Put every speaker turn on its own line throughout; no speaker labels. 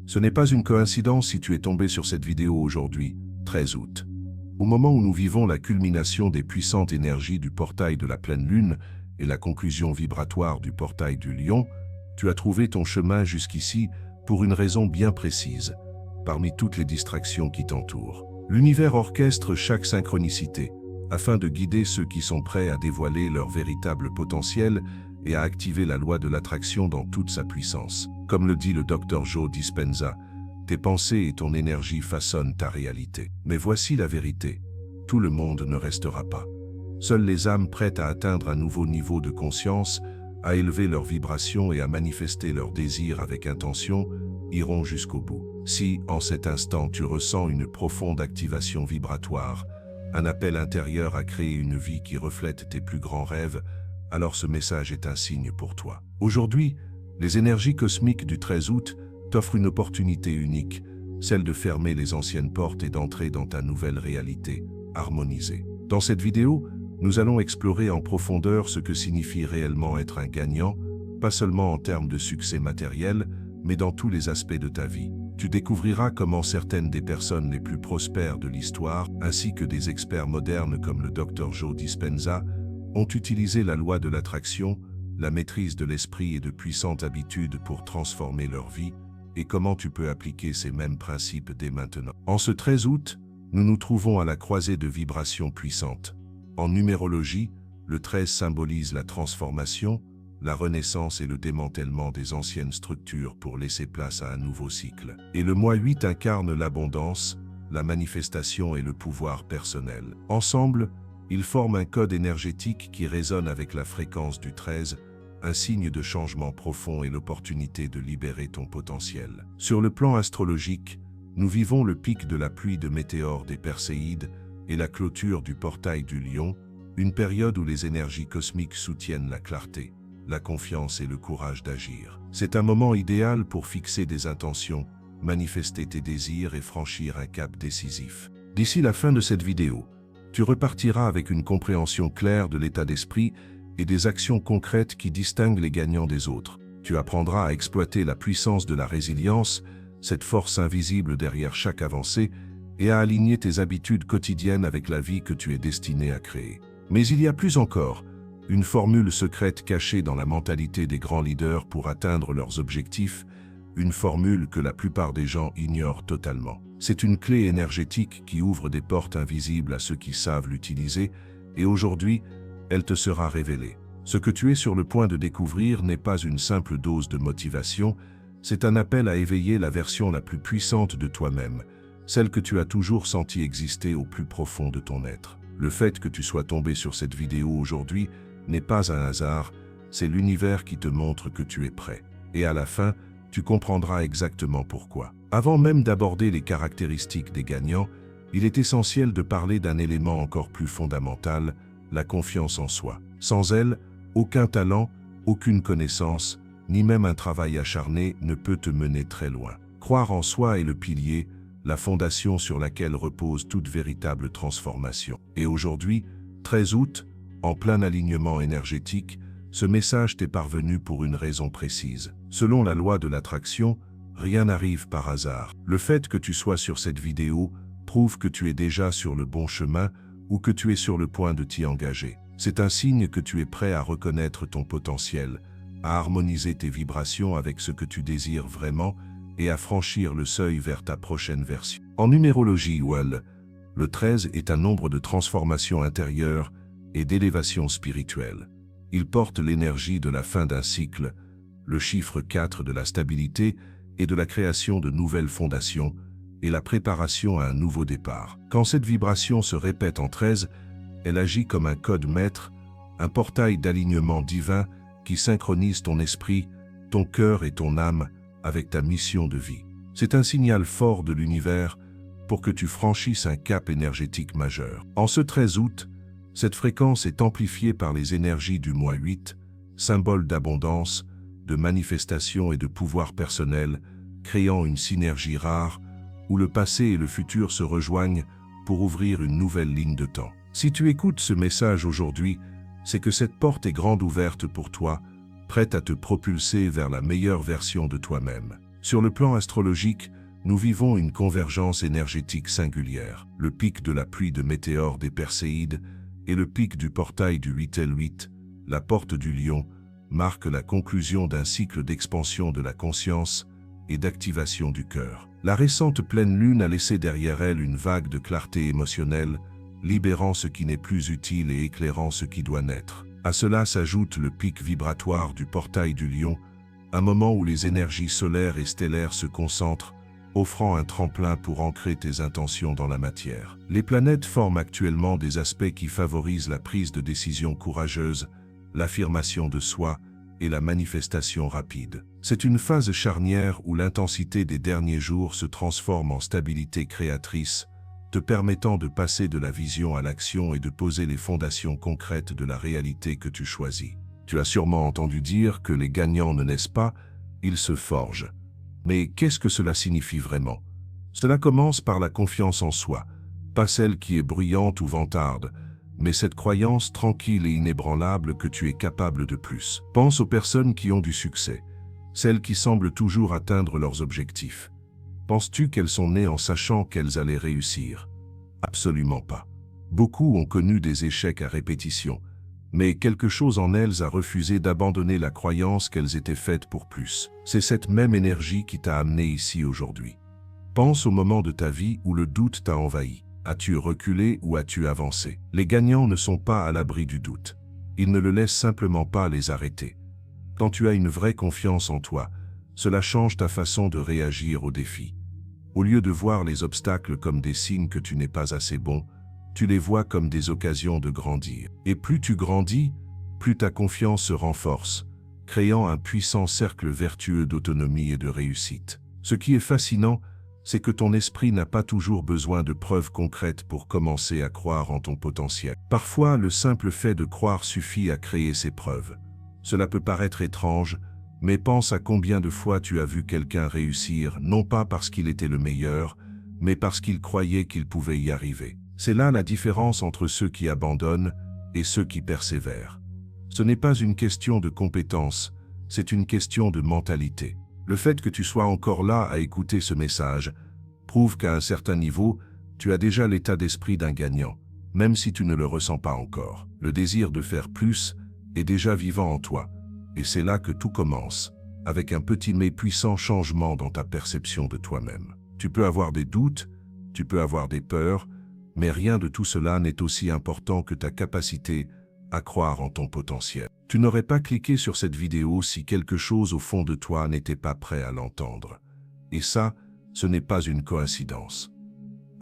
Ce n'est pas une coïncidence si tu es tombé sur cette vidéo aujourd'hui, 13 août. Au moment où nous vivons la culmination des puissantes énergies du portail de la pleine lune et la conclusion vibratoire du portail du lion, tu as trouvé ton chemin jusqu'ici pour une raison bien précise, parmi toutes les distractions qui t'entourent. L'univers orchestre chaque synchronicité, afin de guider ceux qui sont prêts à dévoiler leur véritable potentiel et à activer la loi de l'attraction dans toute sa puissance. Comme le dit le Dr Joe Dispenza, tes pensées et ton énergie façonnent ta réalité. Mais voici la vérité, tout le monde ne restera pas. Seules les âmes prêtes à atteindre un nouveau niveau de conscience, à élever leurs vibrations et à manifester leurs désirs avec intention, iront jusqu'au bout. Si, en cet instant, tu ressens une profonde activation vibratoire, un appel intérieur à créer une vie qui reflète tes plus grands rêves, alors ce message est un signe pour toi. Aujourd'hui, les énergies cosmiques du 13 août t'offrent une opportunité unique, celle de fermer les anciennes portes et d'entrer dans ta nouvelle réalité, harmonisée. Dans cette vidéo, nous allons explorer en profondeur ce que signifie réellement être un gagnant, pas seulement en termes de succès matériel, mais dans tous les aspects de ta vie. Tu découvriras comment certaines des personnes les plus prospères de l'histoire, ainsi que des experts modernes comme le Dr Joe Dispenza, ont utilisé la loi de l'attraction, la maîtrise de l'esprit et de puissantes habitudes pour transformer leur vie, et comment tu peux appliquer ces mêmes principes dès maintenant. En ce 13 août, nous nous trouvons à la croisée de vibrations puissantes. En numérologie, le 13 symbolise la transformation, la renaissance et le démantèlement des anciennes structures pour laisser place à un nouveau cycle. Et le mois 8 incarne l'abondance, la manifestation et le pouvoir personnel. Ensemble, ils forment un code énergétique qui résonne avec la fréquence du 13, un signe de changement profond et l'opportunité de libérer ton potentiel. Sur le plan astrologique, nous vivons le pic de la pluie de météores des Perséides et la clôture du portail du Lion, une période où les énergies cosmiques soutiennent la clarté, la confiance et le courage d'agir. C'est un moment idéal pour fixer des intentions, manifester tes désirs et franchir un cap décisif. D'ici la fin de cette vidéo, tu repartiras avec une compréhension claire de l'état d'esprit et des actions concrètes qui distinguent les gagnants des autres. Tu apprendras à exploiter la puissance de la résilience, cette force invisible derrière chaque avancée, et à aligner tes habitudes quotidiennes avec la vie que tu es destiné à créer. Mais il y a plus encore, une formule secrète cachée dans la mentalité des grands leaders pour atteindre leurs objectifs, une formule que la plupart des gens ignorent totalement. C'est une clé énergétique qui ouvre des portes invisibles à ceux qui savent l'utiliser, et aujourd'hui, elle te sera révélée. Ce que tu es sur le point de découvrir n'est pas une simple dose de motivation, c'est un appel à éveiller la version la plus puissante de toi-même, celle que tu as toujours senti exister au plus profond de ton être. Le fait que tu sois tombé sur cette vidéo aujourd'hui n'est pas un hasard, c'est l'univers qui te montre que tu es prêt. Et à la fin, tu comprendras exactement pourquoi. Avant même d'aborder les caractéristiques des gagnants, il est essentiel de parler d'un élément encore plus fondamental, la confiance en soi. Sans elle, aucun talent, aucune connaissance, ni même un travail acharné ne peut te mener très loin. Croire en soi est le pilier, la fondation sur laquelle repose toute véritable transformation. Et aujourd'hui, 13 août, en plein alignement énergétique, ce message t'est parvenu pour une raison précise. Selon la loi de l'attraction, rien n'arrive par hasard. Le fait que tu sois sur cette vidéo prouve que tu es déjà sur le bon chemin ou que tu es sur le point de t'y engager. C'est un signe que tu es prêt à reconnaître ton potentiel, à harmoniser tes vibrations avec ce que tu désires vraiment et à franchir le seuil vers ta prochaine version. En numérologie, le 13 est un nombre de transformation intérieure et d'élévation spirituelle. Il porte l'énergie de la fin d'un cycle, le chiffre 4 de la stabilité et de la création de nouvelles fondations, et la préparation à un nouveau départ. Quand cette vibration se répète en 13, elle agit comme un code maître, un portail d'alignement divin qui synchronise ton esprit, ton cœur et ton âme avec ta mission de vie. C'est un signal fort de l'univers pour que tu franchisses un cap énergétique majeur. En ce 13 août, cette fréquence est amplifiée par les énergies du mois 8, symbole d'abondance, de manifestation et de pouvoir personnel, créant une synergie rare où le passé et le futur se rejoignent pour ouvrir une nouvelle ligne de temps. Si tu écoutes ce message aujourd'hui, c'est que cette porte est grande ouverte pour toi, prête à te propulser vers la meilleure version de toi-même. Sur le plan astrologique, nous vivons une convergence énergétique singulière. Le pic de la pluie de météores des Perséides et le pic du portail du 8L8, la porte du lion, marquent la conclusion d'un cycle d'expansion de la conscience et d'activation du cœur. La récente pleine lune a laissé derrière elle une vague de clarté émotionnelle, libérant ce qui n'est plus utile et éclairant ce qui doit naître. À cela s'ajoute le pic vibratoire du portail du lion, un moment où les énergies solaires et stellaires se concentrent, offrant un tremplin pour ancrer tes intentions dans la matière. Les planètes forment actuellement des aspects qui favorisent la prise de décision courageuse, l'affirmation de soi et la manifestation rapide. C'est une phase charnière où l'intensité des derniers jours se transforme en stabilité créatrice, te permettant de passer de la vision à l'action et de poser les fondations concrètes de la réalité que tu choisis. Tu as sûrement entendu dire que les gagnants ne naissent pas, ils se forgent. Mais qu'est-ce que cela signifie vraiment? Cela commence par la confiance en soi, pas celle qui est bruyante ou vantarde, mais cette croyance tranquille et inébranlable que tu es capable de plus. Pense aux personnes qui ont du succès, celles qui semblent toujours atteindre leurs objectifs. Penses-tu qu'elles sont nées en sachant qu'elles allaient réussir? Absolument pas. Beaucoup ont connu des échecs à répétition, mais quelque chose en elles a refusé d'abandonner la croyance qu'elles étaient faites pour plus. C'est cette même énergie qui t'a amené ici aujourd'hui. Pense au moment de ta vie où le doute t'a envahi. As-tu reculé ou as-tu avancé? Les gagnants ne sont pas à l'abri du doute. Ils ne le laissent simplement pas les arrêter. Quand tu as une vraie confiance en toi, cela change ta façon de réagir aux défis. Au lieu de voir les obstacles comme des signes que tu n'es pas assez bon, tu les vois comme des occasions de grandir. Et plus tu grandis, plus ta confiance se renforce, créant un puissant cercle vertueux d'autonomie et de réussite. Ce qui est fascinant, c'est que ton esprit n'a pas toujours besoin de preuves concrètes pour commencer à croire en ton potentiel. Parfois, le simple fait de croire suffit à créer ces preuves. Cela peut paraître étrange, mais pense à combien de fois tu as vu quelqu'un réussir, non pas parce qu'il était le meilleur, mais parce qu'il croyait qu'il pouvait y arriver. C'est là la différence entre ceux qui abandonnent et ceux qui persévèrent. Ce n'est pas une question de compétence, c'est une question de mentalité. Le fait que tu sois encore là à écouter ce message prouve qu'à un certain niveau, tu as déjà l'état d'esprit d'un gagnant, même si tu ne le ressens pas encore. Le désir de faire plus est déjà vivant en toi, et c'est là que tout commence, avec un petit mais puissant changement dans ta perception de toi-même. Tu peux avoir des doutes, tu peux avoir des peurs, mais rien de tout cela n'est aussi important que ta capacité à croire en ton potentiel. Tu n'aurais pas cliqué sur cette vidéo si quelque chose au fond de toi n'était pas prêt à l'entendre. Et ça, ce n'est pas une coïncidence.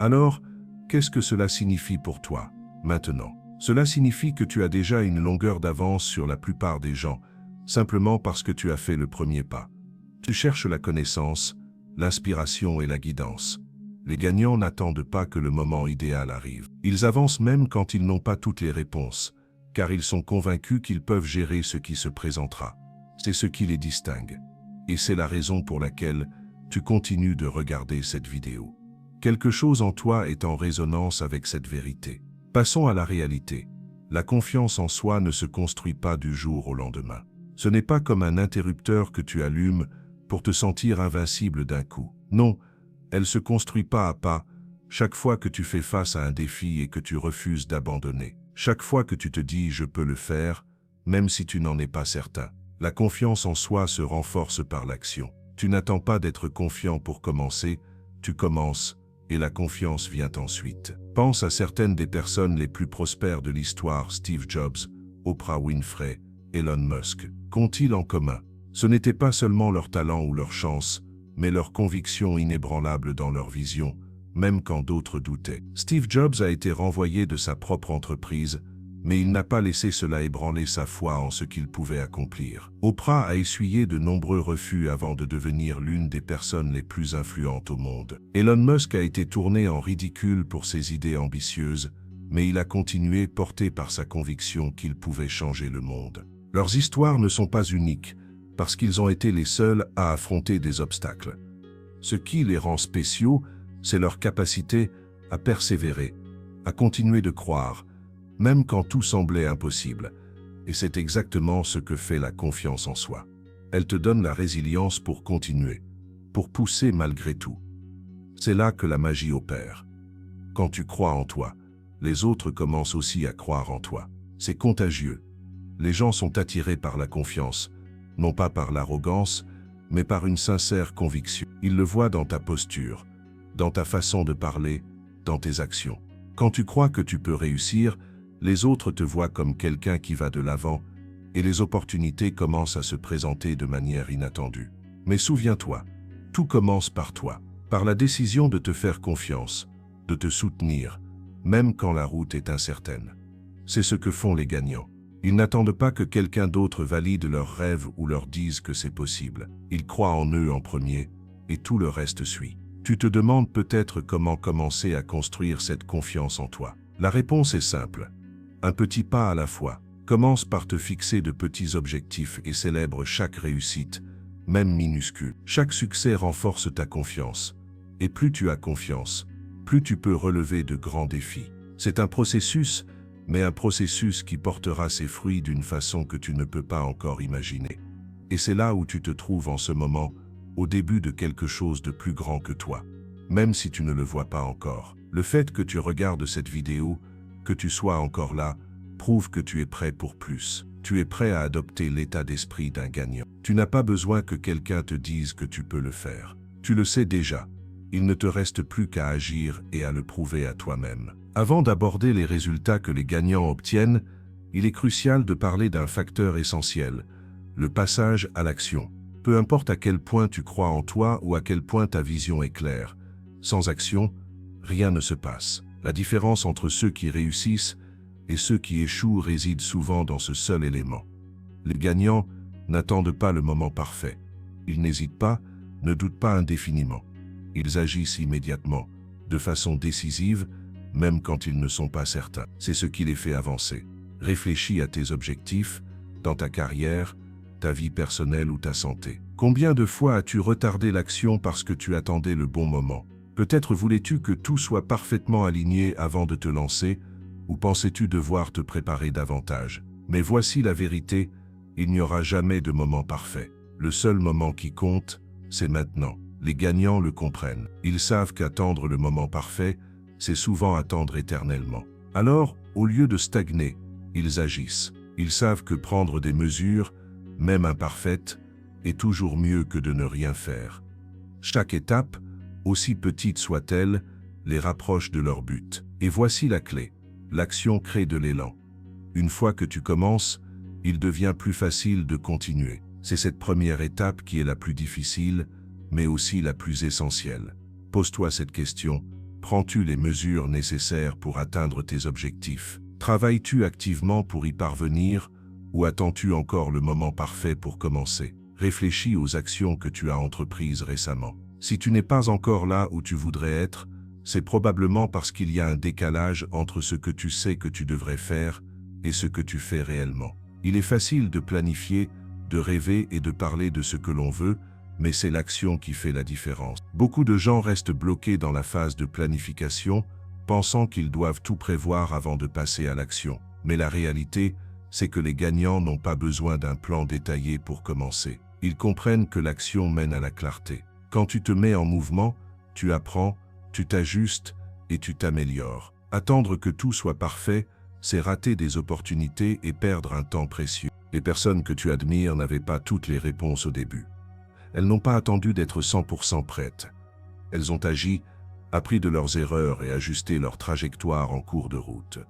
Alors, qu'est-ce que cela signifie pour toi, maintenant? Cela signifie que tu as déjà une longueur d'avance sur la plupart des gens, simplement parce que tu as fait le premier pas. Tu cherches la connaissance, l'inspiration et la guidance. Les gagnants n'attendent pas que le moment idéal arrive. Ils avancent même quand ils n'ont pas toutes les réponses, car ils sont convaincus qu'ils peuvent gérer ce qui se présentera. C'est ce qui les distingue. Et c'est la raison pour laquelle tu continues de regarder cette vidéo. Quelque chose en toi est en résonance avec cette vérité. Passons à la réalité. La confiance en soi ne se construit pas du jour au lendemain. Ce n'est pas comme un interrupteur que tu allumes pour te sentir invincible d'un coup. Non, elle se construit pas à pas, chaque fois que tu fais face à un défi et que tu refuses d'abandonner. Chaque fois que tu te dis « je peux le faire », même si tu n'en es pas certain. La confiance en soi se renforce par l'action. Tu n'attends pas d'être confiant pour commencer, tu commences, et la confiance vient ensuite. Pense à certaines des personnes les plus prospères de l'histoire, Steve Jobs, Oprah Winfrey, Elon Musk. Qu'ont-ils en commun? Ce n'était pas seulement leur talent ou leur chance, mais leur conviction inébranlable dans leur vision, même quand d'autres doutaient. Steve Jobs a été renvoyé de sa propre entreprise, mais il n'a pas laissé cela ébranler sa foi en ce qu'il pouvait accomplir. Oprah a essuyé de nombreux refus avant de devenir l'une des personnes les plus influentes au monde. Elon Musk a été tourné en ridicule pour ses idées ambitieuses, mais il a continué porté par sa conviction qu'il pouvait changer le monde. Leurs histoires ne sont pas uniques, parce qu'ils ont été les seuls à affronter des obstacles. Ce qui les rend spéciaux, c'est leur capacité à persévérer, à continuer de croire, même quand tout semblait impossible. Et c'est exactement ce que fait la confiance en soi. Elle te donne la résilience pour continuer. pour pousser malgré tout. C'est là que la magie opère. Quand tu crois en toi, les autres commencent aussi à croire en toi. C'est contagieux. Les gens sont attirés par la confiance, non pas par l'arrogance, mais par une sincère conviction. Ils le voient dans ta posture, dans ta façon de parler, dans tes actions. Quand tu crois que tu peux réussir, les autres te voient comme quelqu'un qui va de l'avant et les opportunités commencent à se présenter de manière inattendue. Mais souviens-toi, tout commence par toi, par la décision de te faire confiance, de te soutenir, même quand la route est incertaine. C'est ce que font les gagnants. Ils n'attendent pas que quelqu'un d'autre valide leurs rêves ou leur dise que c'est possible. Ils croient en eux en premier et tout le reste suit. Tu te demandes peut-être comment commencer à construire cette confiance en toi. La réponse est simple. Un petit pas à la fois. Commence par te fixer de petits objectifs et célèbre chaque réussite, même minuscule. Chaque succès renforce ta confiance. Et plus tu as confiance, plus tu peux relever de grands défis. C'est un processus, mais un processus qui portera ses fruits d'une façon que tu ne peux pas encore imaginer. Et c'est là où tu te trouves en ce moment, au début de quelque chose de plus grand que toi. Même si tu ne le vois pas encore. Le fait que tu regardes cette vidéo, que tu sois encore là, prouve que tu es prêt pour plus. Tu es prêt à adopter l'état d'esprit d'un gagnant. Tu n'as pas besoin que quelqu'un te dise que tu peux le faire. Tu le sais déjà. Il ne te reste plus qu'à agir et à le prouver à toi-même. Avant d'aborder les résultats que les gagnants obtiennent, il est crucial de parler d'un facteur essentiel, le passage à l'action. Peu importe à quel point tu crois en toi ou à quel point ta vision est claire, sans action, rien ne se passe. La différence entre ceux qui réussissent et ceux qui échouent réside souvent dans ce seul élément. Les gagnants n'attendent pas le moment parfait. Ils n'hésitent pas, ne doutent pas indéfiniment. Ils agissent immédiatement, de façon décisive, même quand ils ne sont pas certains. C'est ce qui les fait avancer. Réfléchis à tes objectifs, dans ta carrière, ta vie personnelle ou ta santé. Combien de fois as-tu retardé l'action parce que tu attendais le bon moment? Peut-être voulais-tu que tout soit parfaitement aligné avant de te lancer, ou pensais-tu devoir te préparer davantage? Mais voici la vérité, il n'y aura jamais de moment parfait. Le seul moment qui compte, c'est maintenant. Les gagnants le comprennent. Ils savent qu'attendre le moment parfait, c'est souvent attendre éternellement. Alors, au lieu de stagner, ils agissent. Ils savent que prendre des mesures, même imparfaites, est toujours mieux que de ne rien faire. Chaque étape, aussi petite soit-elle, les rapproche de leur but. Et voici la clé. L'action crée de l'élan. Une fois que tu commences, il devient plus facile de continuer. C'est cette première étape qui est la plus difficile, mais aussi la plus essentielle. Pose-toi cette question. Prends-tu les mesures nécessaires pour atteindre tes objectifs? Travailles-tu activement pour y parvenir ou attends-tu encore le moment parfait pour commencer? Réfléchis aux actions que tu as entreprises récemment. Si tu n'es pas encore là où tu voudrais être, c'est probablement parce qu'il y a un décalage entre ce que tu sais que tu devrais faire et ce que tu fais réellement. Il est facile de planifier, de rêver et de parler de ce que l'on veut, mais c'est l'action qui fait la différence. Beaucoup de gens restent bloqués dans la phase de planification, pensant qu'ils doivent tout prévoir avant de passer à l'action. Mais la réalité, c'est que les gagnants n'ont pas besoin d'un plan détaillé pour commencer. Ils comprennent que l'action mène à la clarté. Quand tu te mets en mouvement, tu apprends, tu t'ajustes et tu t'améliores. Attendre que tout soit parfait, c'est rater des opportunités et perdre un temps précieux. Les personnes que tu admires n'avaient pas toutes les réponses au début. Elles n'ont pas attendu d'être 100% prêtes. Elles ont agi, appris de leurs erreurs et ajusté leur trajectoire en cours de route.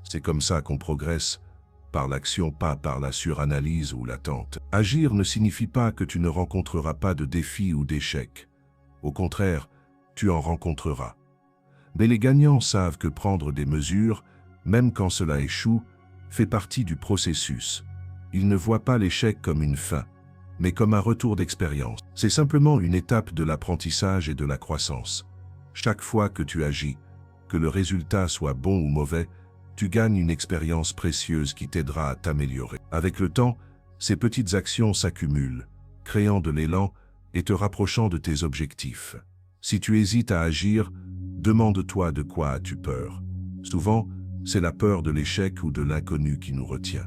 C'est comme ça qu'on progresse, par l'action, pas par la suranalyse ou l'attente. Agir ne signifie pas que tu ne rencontreras pas de défis ou d'échecs. Au contraire, tu en rencontreras. Mais les gagnants savent que prendre des mesures, même quand cela échoue, fait partie du processus. Ils ne voient pas l'échec comme une fin, mais comme un retour d'expérience. C'est simplement une étape de l'apprentissage et de la croissance. Chaque fois que tu agis, que le résultat soit bon ou mauvais, tu gagnes une expérience précieuse qui t'aidera à t'améliorer. Avec le temps, ces petites actions s'accumulent, créant de l'élan et te rapprochant de tes objectifs. Si tu hésites à agir, demande-toi de quoi as-tu peur. Souvent, c'est la peur de l'échec ou de l'inconnu qui nous retient.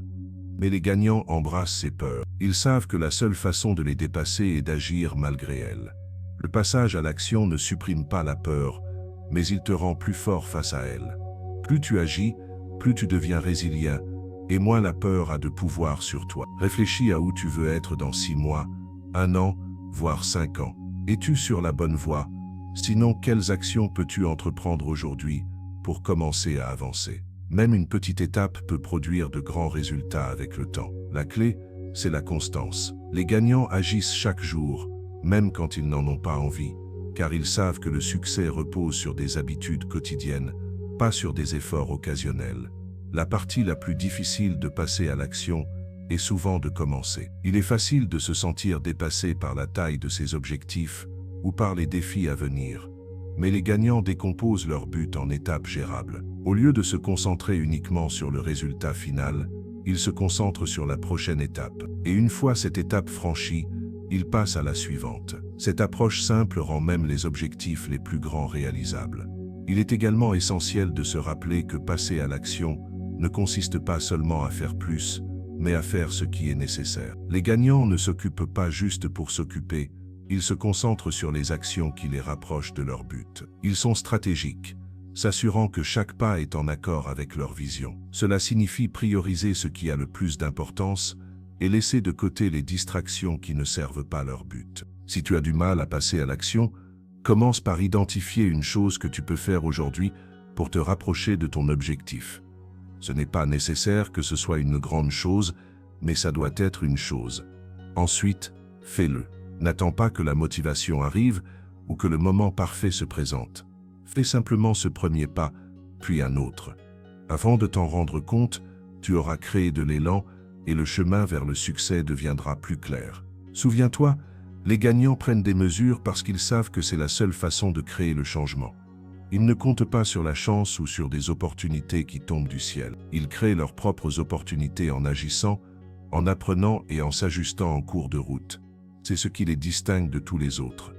Mais les gagnants embrassent ces peurs. Ils savent que la seule façon de les dépasser est d'agir malgré elles. Le passage à l'action ne supprime pas la peur, mais il te rend plus fort face à elle. Plus tu agis, plus tu deviens résilient, et moins la peur a de pouvoir sur toi. Réfléchis à où tu veux être dans 6 mois, 1 an, voire 5 ans. Es-tu sur la bonne voie? Sinon, quelles actions peux-tu entreprendre aujourd'hui pour commencer à avancer? Même une petite étape peut produire de grands résultats avec le temps. La clé, c'est la constance. Les gagnants agissent chaque jour, même quand ils n'en ont pas envie, car ils savent que le succès repose sur des habitudes quotidiennes, pas sur des efforts occasionnels. La partie la plus difficile de passer à l'action est souvent de commencer. Il est facile de se sentir dépassé par la taille de ses objectifs ou par les défis à venir, mais les gagnants décomposent leur but en étapes gérables. Au lieu de se concentrer uniquement sur le résultat final, ils se concentrent sur la prochaine étape. Et une fois cette étape franchie, ils passent à la suivante. Cette approche simple rend même les objectifs les plus grands réalisables. Il est également essentiel de se rappeler que passer à l'action ne consiste pas seulement à faire plus, mais à faire ce qui est nécessaire. Les gagnants ne s'occupent pas juste pour s'occuper, ils se concentrent sur les actions qui les rapprochent de leur but. Ils sont stratégiques, s'assurant que chaque pas est en accord avec leur vision. Cela signifie prioriser ce qui a le plus d'importance et laisser de côté les distractions qui ne servent pas leur but. Si tu as du mal à passer à l'action, commence par identifier une chose que tu peux faire aujourd'hui pour te rapprocher de ton objectif. Ce n'est pas nécessaire que ce soit une grande chose, mais ça doit être une chose. Ensuite, fais-le. N'attends pas que la motivation arrive ou que le moment parfait se présente. Fais simplement ce premier pas, puis un autre. Avant de t'en rendre compte, tu auras créé de l'élan et le chemin vers le succès deviendra plus clair. Souviens-toi, les gagnants prennent des mesures parce qu'ils savent que c'est la seule façon de créer le changement. Ils ne comptent pas sur la chance ou sur des opportunités qui tombent du ciel. Ils créent leurs propres opportunités en agissant, en apprenant et en s'ajustant en cours de route. C'est ce qui les distingue de tous les autres.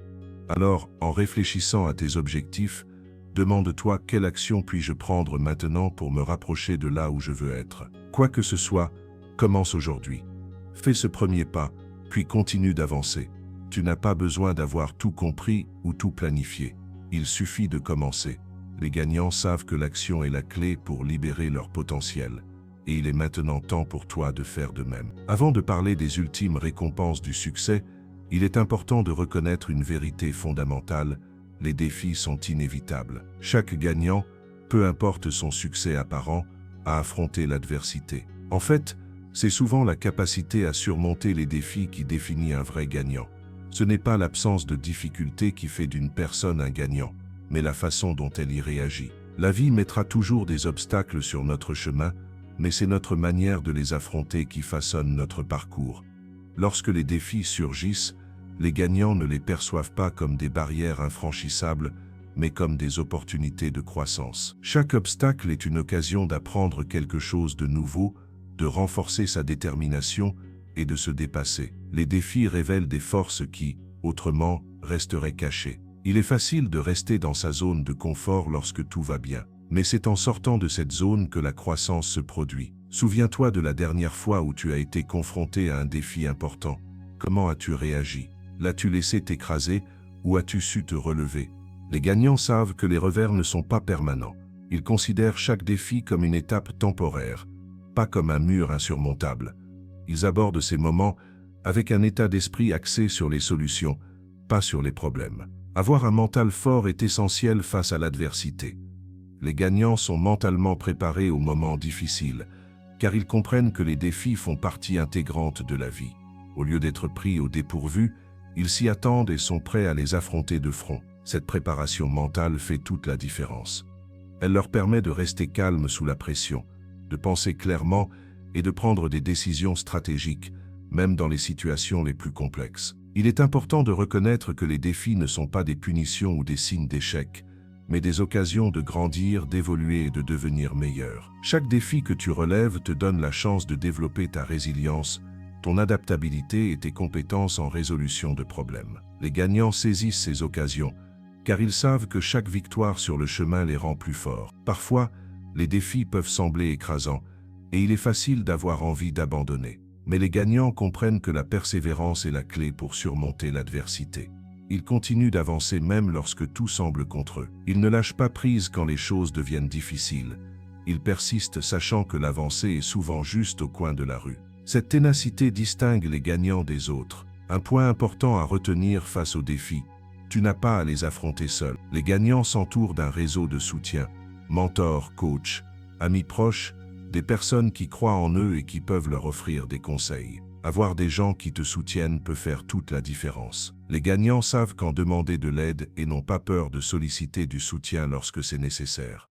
Alors, en réfléchissant à tes objectifs, demande-toi quelle action puis-je prendre maintenant pour me rapprocher de là où je veux être. Quoi que ce soit, commence aujourd'hui. Fais ce premier pas, puis continue d'avancer. Tu n'as pas besoin d'avoir tout compris ou tout planifié. Il suffit de commencer. Les gagnants savent que l'action est la clé pour libérer leur potentiel. Et il est maintenant temps pour toi de faire de même. Avant de parler des ultimes récompenses du succès, il est important de reconnaître une vérité fondamentale: les défis sont inévitables. Chaque gagnant, peu importe son succès apparent, a affronté l'adversité. En fait, c'est souvent la capacité à surmonter les défis qui définit un vrai gagnant. Ce n'est pas l'absence de difficultés qui fait d'une personne un gagnant, mais la façon dont elle y réagit. La vie mettra toujours des obstacles sur notre chemin, mais c'est notre manière de les affronter qui façonne notre parcours. Lorsque les défis surgissent, les gagnants ne les perçoivent pas comme des barrières infranchissables, mais comme des opportunités de croissance. Chaque obstacle est une occasion d'apprendre quelque chose de nouveau, de renforcer sa détermination et de se dépasser. Les défis révèlent des forces qui, autrement, resteraient cachées. Il est facile de rester dans sa zone de confort lorsque tout va bien. Mais c'est en sortant de cette zone que la croissance se produit. Souviens-toi de la dernière fois où tu as été confronté à un défi important. Comment as-tu réagi? L'as-tu laissé t'écraser ou as-tu su te relever? Les gagnants savent que les revers ne sont pas permanents. Ils considèrent chaque défi comme une étape temporaire, pas comme un mur insurmontable. Ils abordent ces moments avec un état d'esprit axé sur les solutions, pas sur les problèmes. Avoir un mental fort est essentiel face à l'adversité. Les gagnants sont mentalement préparés aux moments difficiles, car ils comprennent que les défis font partie intégrante de la vie. Au lieu d'être pris au dépourvu, ils s'y attendent et sont prêts à les affronter de front. Cette préparation mentale fait toute la différence. Elle leur permet de rester calmes sous la pression, de penser clairement et de prendre des décisions stratégiques, même dans les situations les plus complexes. Il est important de reconnaître que les défis ne sont pas des punitions ou des signes d'échec, mais des occasions de grandir, d'évoluer et de devenir meilleur. Chaque défi que tu relèves te donne la chance de développer ta résilience, ton adaptabilité et tes compétences en résolution de problèmes. Les gagnants saisissent ces occasions, car ils savent que chaque victoire sur le chemin les rend plus forts. Parfois, les défis peuvent sembler écrasants, et il est facile d'avoir envie d'abandonner. Mais les gagnants comprennent que la persévérance est la clé pour surmonter l'adversité. Ils continuent d'avancer même lorsque tout semble contre eux. Ils ne lâchent pas prise quand les choses deviennent difficiles. Ils persistent sachant que l'avancée est souvent juste au coin de la rue. Cette ténacité distingue les gagnants des autres. Un point important à retenir face aux défis: tu n'as pas à les affronter seul. Les gagnants s'entourent d'un réseau de soutien, mentors, coachs, amis proches, des personnes qui croient en eux et qui peuvent leur offrir des conseils. Avoir des gens qui te soutiennent peut faire toute la différence. Les gagnants savent quand demander de l'aide et n'ont pas peur de solliciter du soutien lorsque c'est nécessaire.